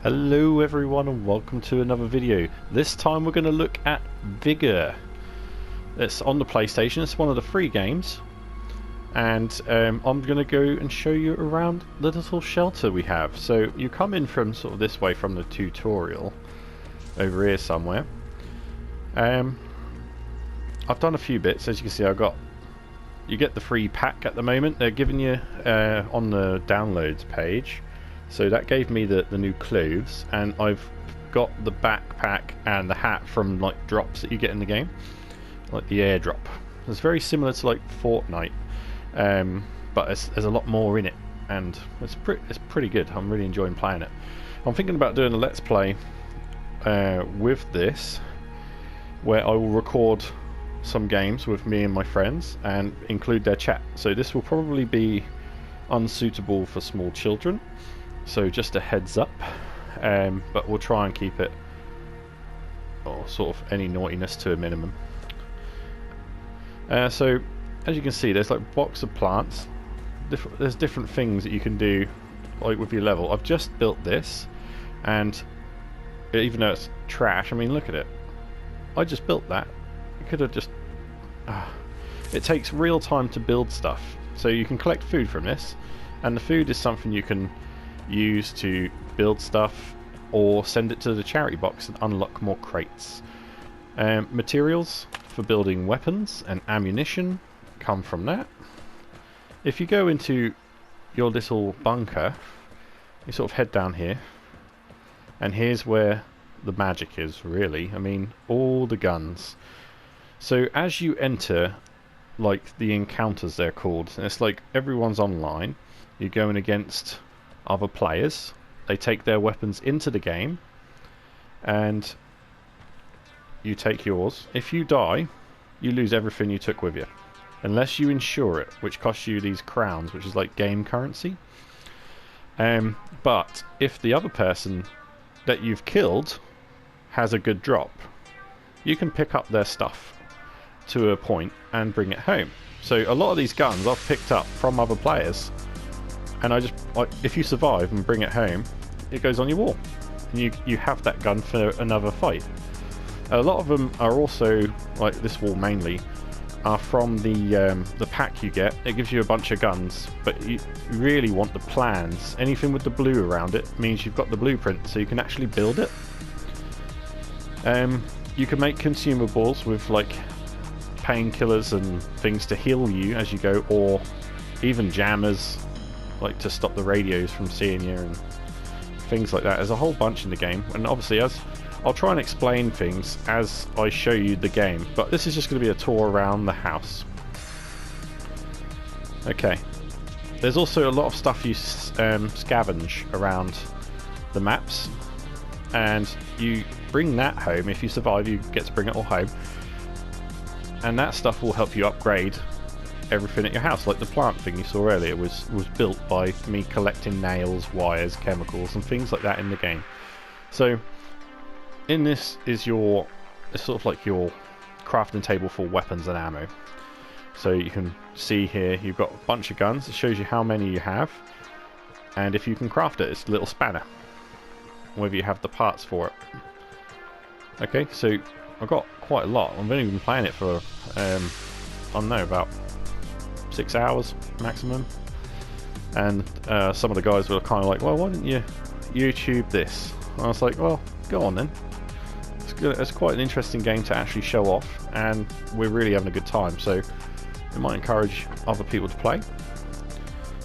Hello everyone and welcome to another video. This time we're going to look at Vigor. It's on the PlayStation, it's one of the free games. And I'm going to go and show you around the little shelter we have. So you come in from sort of this way from the tutorial. Over here somewhere. I've done a few bits, as you can see. You get the free pack at the moment. They're giving you on the downloads page. So that gave me the new clothes, and I've got the backpack and the hat from like drops that you get in the game, like the airdrop. It's very similar to like Fortnite, but there's a lot more in it, and it's pretty good. I'm really enjoying playing it. I'm thinking about doing a let's play with this, where I will record some games with me and my friends and include their chat. So this will probably be unsuitable for small children. So just a heads up, but we'll try and keep it, or sort of any naughtiness to a minimum. So as you can see, there's like a box of plants. There's different things that you can do, like with your level. I've just built this, and even though it's trash, I mean, look at it. I just built that. You could have just. It takes real time to build stuff, so you can collect food from this, and the food is something you can use to build stuff or send it to the charity box and unlock more crates. Materials for building weapons and ammunition come from that. If you go into your little bunker, you sort of head down here, and here's where the magic is, really. I mean, all the guns. So as you enter, like the encounters they're called, and it's like everyone's online, you're going against other players. They take their weapons into the game, and you take yours. If you die, you lose everything you took with you, unless you insure it, which costs you these crowns, which is like game currency. But if the other person that you've killed has a good drop, you can pick up their stuff to a point and bring it home. So a lot of these guns I've picked up from other players, and I just, like, if you survive and bring it home, it goes on your wall, and you have that gun for another fight. A lot of them are also, like this wall mainly, are from the pack you get. It gives you a bunch of guns, but you really want the plans. Anything with the blue around it means you've got the blueprint, so you can actually build it. You can make consumables with like painkillers and things to heal you as you go, or even jammers, like to stop the radios from seeing you and things like that. There's a whole bunch in the game, and obviously as I'll try and explain things as I show you the game, but this is just going to be a tour around the house. Okay, there's also a lot of stuff you scavenge around the maps, and you bring that home. If you survive, you get to bring it all home, and that stuff will help you upgrade everything at your house. Like the plant thing you saw earlier was built by me collecting nails, wires, chemicals and things like that in the game. So in this is it's sort of like your crafting table for weapons and ammo. So you can see here you've got a bunch of guns. It shows you how many you have, and if you can craft it, it's a little spanner, whether you have the parts for it. Okay, so I've got quite a lot. I've only been playing it for I don't know, about 6 hours maximum, and some of the guys were kind of like, well, why didn't you YouTube this? And I was like, well, go on then. It's quite an interesting game to actually show off, and we're really having a good time, so it might encourage other people to play.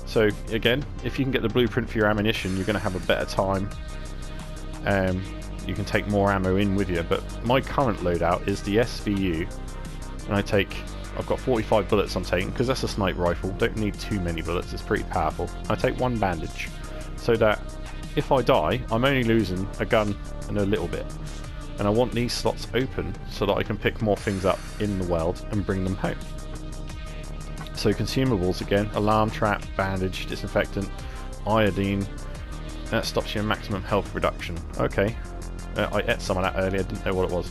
So again, if you can get the blueprint for your ammunition, you're going to have a better time. You can take more ammo in with you, but my current loadout is the SVU, and I've got 45 bullets I'm taking, because that's a sniper rifle. Don't need too many bullets, it's pretty powerful. I take one bandage, so that if I die, I'm only losing a gun and a little bit. And I want these slots open so that I can pick more things up in the world and bring them home. So consumables again, alarm trap, bandage, disinfectant, iodine. That stops your maximum health reduction. Okay, I ate some of that earlier, didn't know what it was.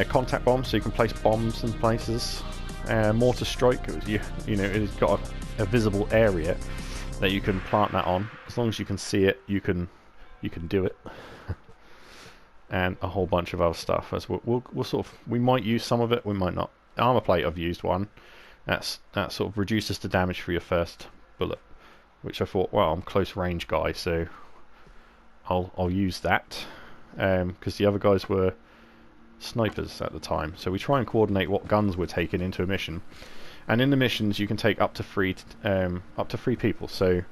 Contact bombs, so you can place bombs in places. Mortar strike, you know, it's got a visible area that you can plant that on. As long as you can see it, you can you can do it. And a whole bunch of other stuff. As we'll sort of, we might use some of it, we might not. Armor plate, I've used one. That sort of reduces the damage for your first bullet, which I thought, well, I'm a close range guy, so I'll use that, because the other guys were snipers at the time. So we try and coordinate what guns we're taking into a mission, and in the missions you can take up to three people. So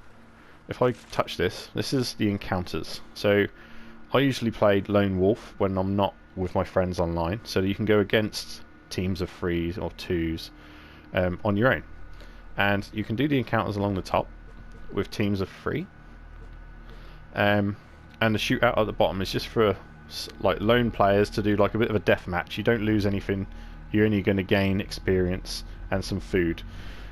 if I touch this is the encounters. So I usually played lone wolf when I'm not with my friends online, so that you can go against teams of 3s or 2s on your own, and you can do the encounters along the top with teams of 3, and the shootout at the bottom is just for like lone players to do like a bit of a death match. You don't lose anything, you're only going to gain experience and some food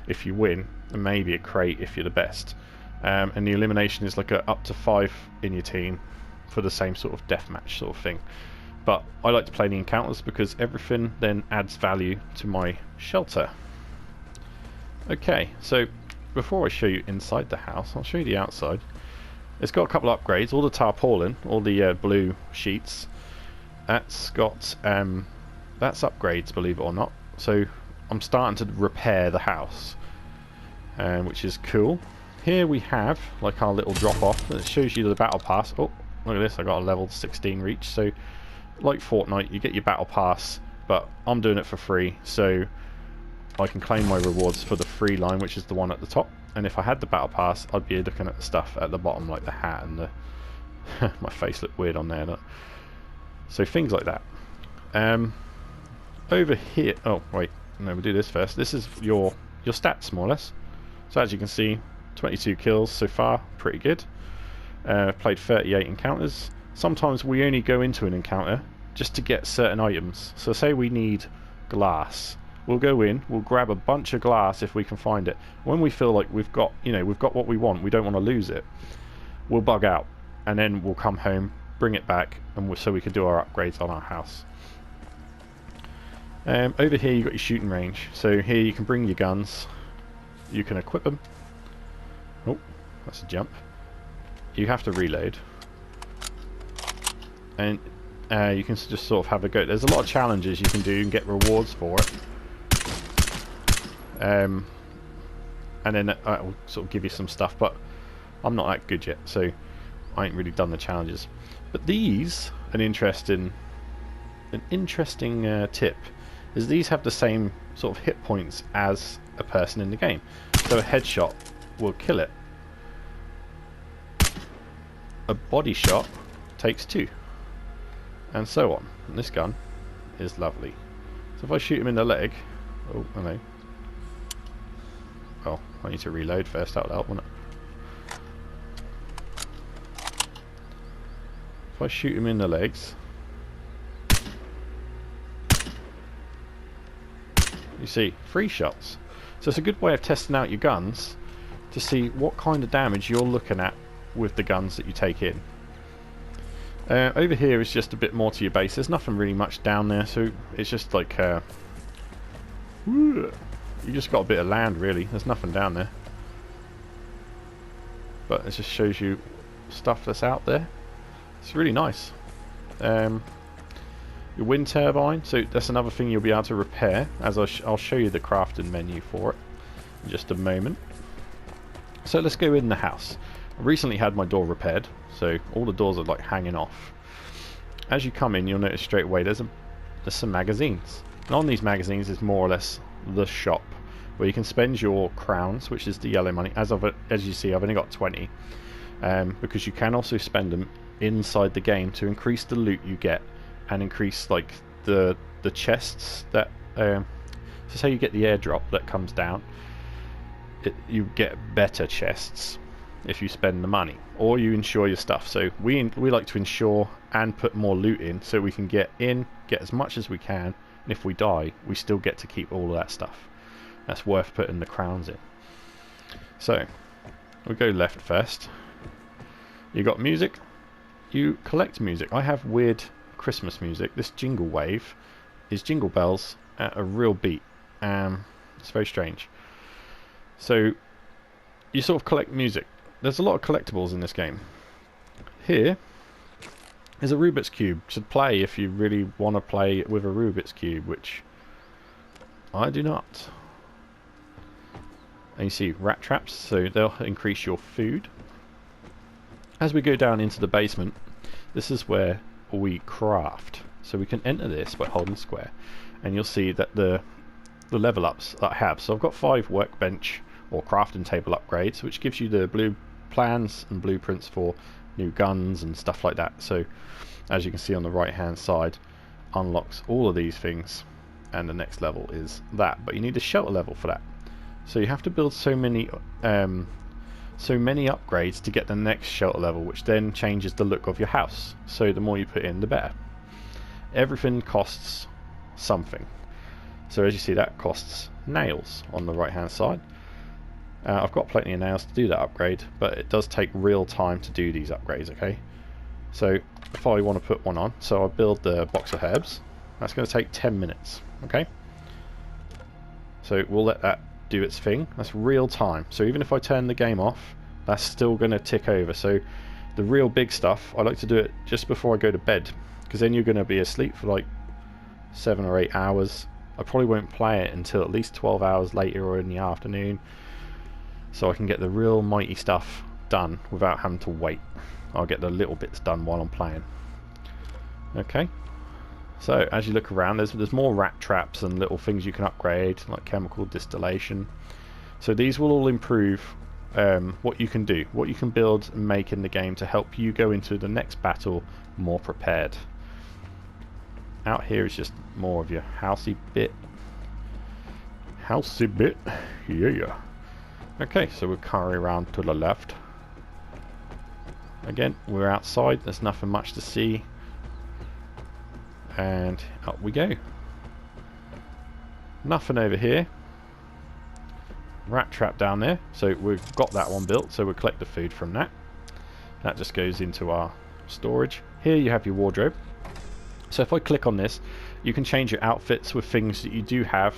if you win, and maybe a crate if you're the best, and the elimination is like up to 5 in your team for the same sort of deathmatch sort of thing. But I like to play the encounters because everything then adds value to my shelter. Okay, so before I show you inside the house, I'll show you the outside. It's got a couple of upgrades. All the tarpaulin, all the blue sheets, that's got that's upgrades, believe it or not. So I'm starting to repair the house, which is cool. Here we have like our little drop off that shows you the battle pass. Oh, look at this, I got a level 16 reach. So like Fortnite, you get your battle pass, but I'm doing it for free, so I can claim my rewards for the free line, which is the one at the top. And if I had the battle pass, I'd be looking at the stuff at the bottom, like the hat and the my face looked weird on there. So things like that. Over here, oh wait, no, we'll do this first. This is your stats, more or less. So as you can see, 22 kills so far, pretty good. Played 38 encounters. Sometimes we only go into an encounter just to get certain items. So say we need glass, we'll go in, we'll grab a bunch of glass if we can find it. When we feel like we've got what we want, we don't want to lose it, we'll bug out, and then we'll come home, bring it back, and so we can do our upgrades on our house. Over here you've got your shooting range. So here you can bring your guns, you can equip them. Oh, that's a jump. You have to reload, and you can just sort of have a go. There's a lot of challenges you can do and get rewards for it, and then that will sort of give you some stuff, but I'm not that good yet, so I ain't really done the challenges. But these, an interesting tip is these have the same sort of hit points as a person in the game, so a headshot will kill it. A body shot takes 2, and so on. And this gun is lovely. So if I shoot him in the leg, oh hello. Oh, I need to reload first. That would help, wouldn't it? If I shoot him in the legs, you see 3 shots. So it's a good way of testing out your guns to see what kind of damage you're looking at with the guns that you take in. Over here is just a bit more to your base. There's nothing really much down there, so it's just like you just got a bit of land really. There's nothing down there, but it just shows you stuff that's out there. It's really nice. Your wind turbine, so that's another thing you'll be able to repair, as I'll show you the crafting menu for it in just a moment. So let's go in the house. I recently had my door repaired, so all the doors are like hanging off. As you come in, you'll notice straight away there's some magazines, and on these magazines is more or less the shop where you can spend your crowns, which is the yellow money. As you see, I've only got 20, because you can also spend them inside the game to increase the loot you get and increase like the chests that so say you get the airdrop that comes down, you get better chests if you spend the money, or you insure your stuff. So we like to insure and put more loot in, so we can get as much as we can, and if we die we still get to keep all of that stuff. That's worth putting the crowns in. So we'll go left first. You got music, you collect music. I have weird Christmas music. This jingle wave is jingle bells at a real beat. It's very strange. So you sort of collect music. There's a lot of collectibles in this game. Here is a Rubik's Cube to play if you really want to play with a Rubik's Cube, which I do not. And you see rat traps, so they'll increase your food. As we go down into the basement, this is where we craft. So we can enter this by holding square, and you'll see that the level ups that I have. So I've got 5 workbench or crafting table upgrades, which gives you the blue plans and blueprints for new guns and stuff like that. So as you can see on the right hand side, unlocks all of these things, and the next level is that. But you need a shelter level for that. So you have to build so many upgrades to get the next shelter level, which then changes the look of your house. So the more you put in, the better. Everything costs something. So as you see, that costs nails on the right hand side. I've got plenty of nails to do that upgrade, but it does take real time to do these upgrades, okay? So if I want to put one on, so I build the box of herbs, that's going to take 10 minutes, okay? So we'll let that do its thing. That's real time. So even if I turn the game off, that's still going to tick over. So the real big stuff, I like to do it just before I go to bed, because then you're going to be asleep for like 7 or 8 hours. I probably won't play it until at least 12 hours later or in the afternoon, so I can get the real mighty stuff done without having to wait. I'll get the little bits done while I'm playing. Okay, so as you look around, there's more rat traps and little things you can upgrade, like chemical distillation. So these will all improve what you can do, what you can build and make in the game to help you go into the next battle more prepared. Out here is just more of your housey bit. Housey bit, yeah. Okay, so we'll carry around to the left. Again, we're outside, there's nothing much to see. And up we go. Nothing over here. Rat trap down there, so we've got that one built, so we'll collect the food from that. That just goes into our storage. Here you have your wardrobe. So if I click on this, you can change your outfits with things that you do have,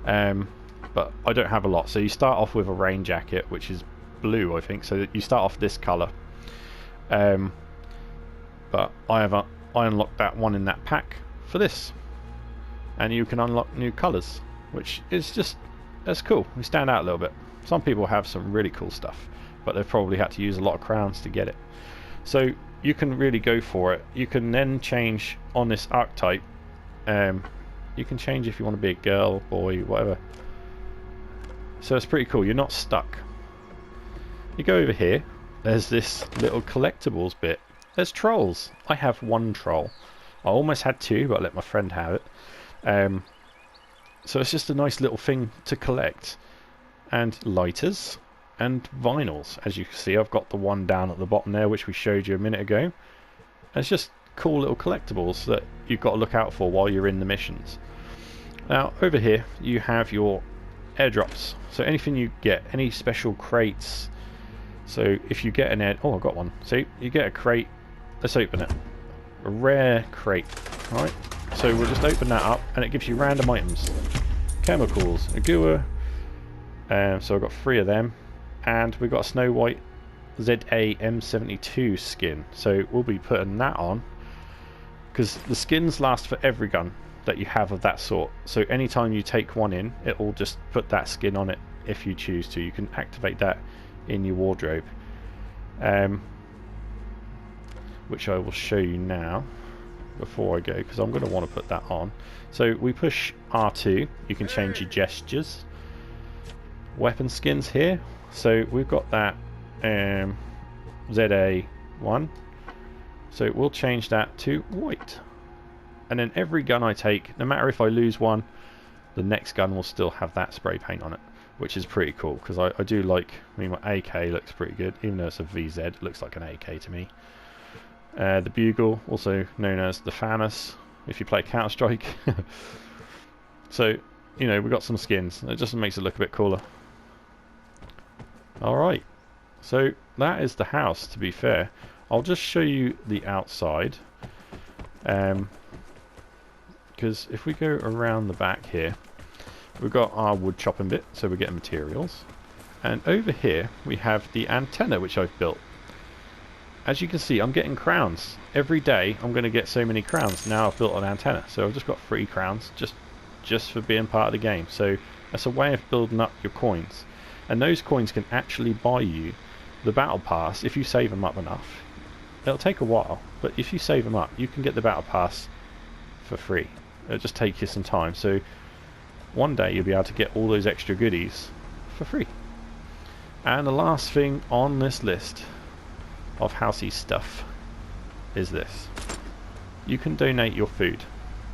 but I don't have a lot. So you start off with a rain jacket, which is blue, I think, so that you start off this colour. But I unlocked that one in that pack for this, and you can unlock new colours, which is just, that's cool. We stand out a little bit. Some people have some really cool stuff, but they've probably had to use a lot of crowns to get it. So you can really go for it. You can then change on this archetype. You can change if you want to be a girl, boy, whatever. So it's pretty cool. You're not stuck. You go over here. There's this little collectibles bit. There's trolls. I have 1 troll. I almost had 2, but I let my friend have it. So it's just a nice little thing to collect. And lighters and vinyls. As you can see, I've got the one down at the bottom there, which we showed you a minute ago. And it's just cool little collectibles that you've got to look out for while you're in the missions. Now over here you have your airdrops. So anything you get, any special crates. So if you get an oh, I got one. So you get a crate. Let's open it. A rare crate. Alright. So we'll just open that up and it gives you random items. Chemicals, a Vigor. So I've got 3 of them. And we've got a Snow White ZA M72 skin. So we'll be putting that on, because the skins last for every gun that you have of that sort. So anytime you take one in, it will just put that skin on it if you choose to. You can activate that in your wardrobe, which I will show you now before I go, because I'm going to want to put that on. So we push R2, you can change your gestures. Weapon skins here. So we've got that ZA1, so we'll change that to white, and then every gun I take, no matter if I lose one, the next gun will still have that spray paint on it, which is pretty cool, because I do like, I mean, my AK looks pretty good, even though it's a VZ, it looks like an AK to me. The Bugle, also known as the Famas if you play Counter-Strike. So, you know, we've got some skins, it just makes it look a bit cooler. Alright, so that is the house, to be fair. I'll just show you the outside, because if we go around the back here, we've got our wood chopping bit, so we're getting materials. And over here we have the antenna which I've built. as you can see, I'm getting crowns. Every day I'm going to get so many crowns. Now I've built an antenna, so I've just got 3 crowns just for being part of the game. So that's a way of building up your coins. And those coins can actually buy you the battle pass if you save them up enough. It'll take a while, but if you save them up, you can get the battle pass for free. It'll just take you some time. So one day you'll be able to get all those extra goodies for free. And the last thing on this list of housey stuff is this. You can donate your food.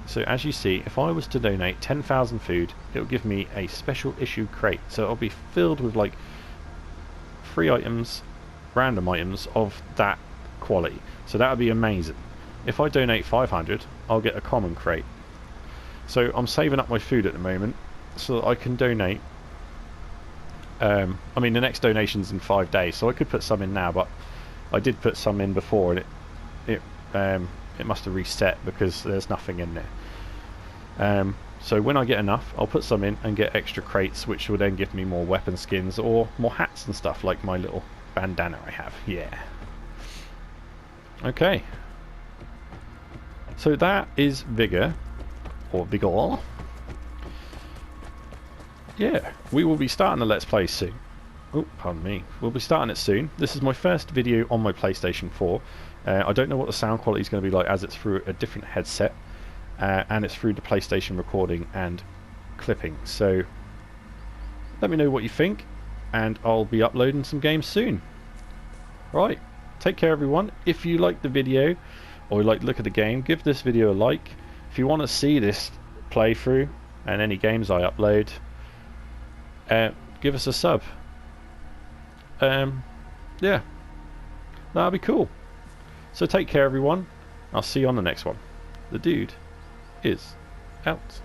So as you see, if I was to donate 10,000 food, it will give me a special issue crate. So it'll be filled with like 3 items, random items of that quality. So that would be amazing. If I donate 500, I'll get a common crate. So I'm saving up my food at the moment so that I can donate. I mean, the next donation's in 5 days, so I could put some in now, but I did put some in before, and it must have reset because there's nothing in there. So when I get enough, I'll put some in and get extra crates, which will then give me more weapon skins or more hats and stuff, like my little bandana I have. Yeah. Okay. So that is Vigor, or Vigor. Yeah, we will be starting the Let's Play soon. Oh, pardon me. We'll be starting it soon. This is my first video on my PlayStation 4. I don't know what the sound quality is going to be like, as it's through a different headset. And it's through the PlayStation recording and clipping. So let me know what you think, and I'll be uploading some games soon. Right, take care everyone. If you like the video or you like to look at the game, give this video a like. If you want to see this playthrough and any games I upload, give us a sub. Yeah, that'll be cool. So take care everyone. I'll see you on the next one. The dude is out.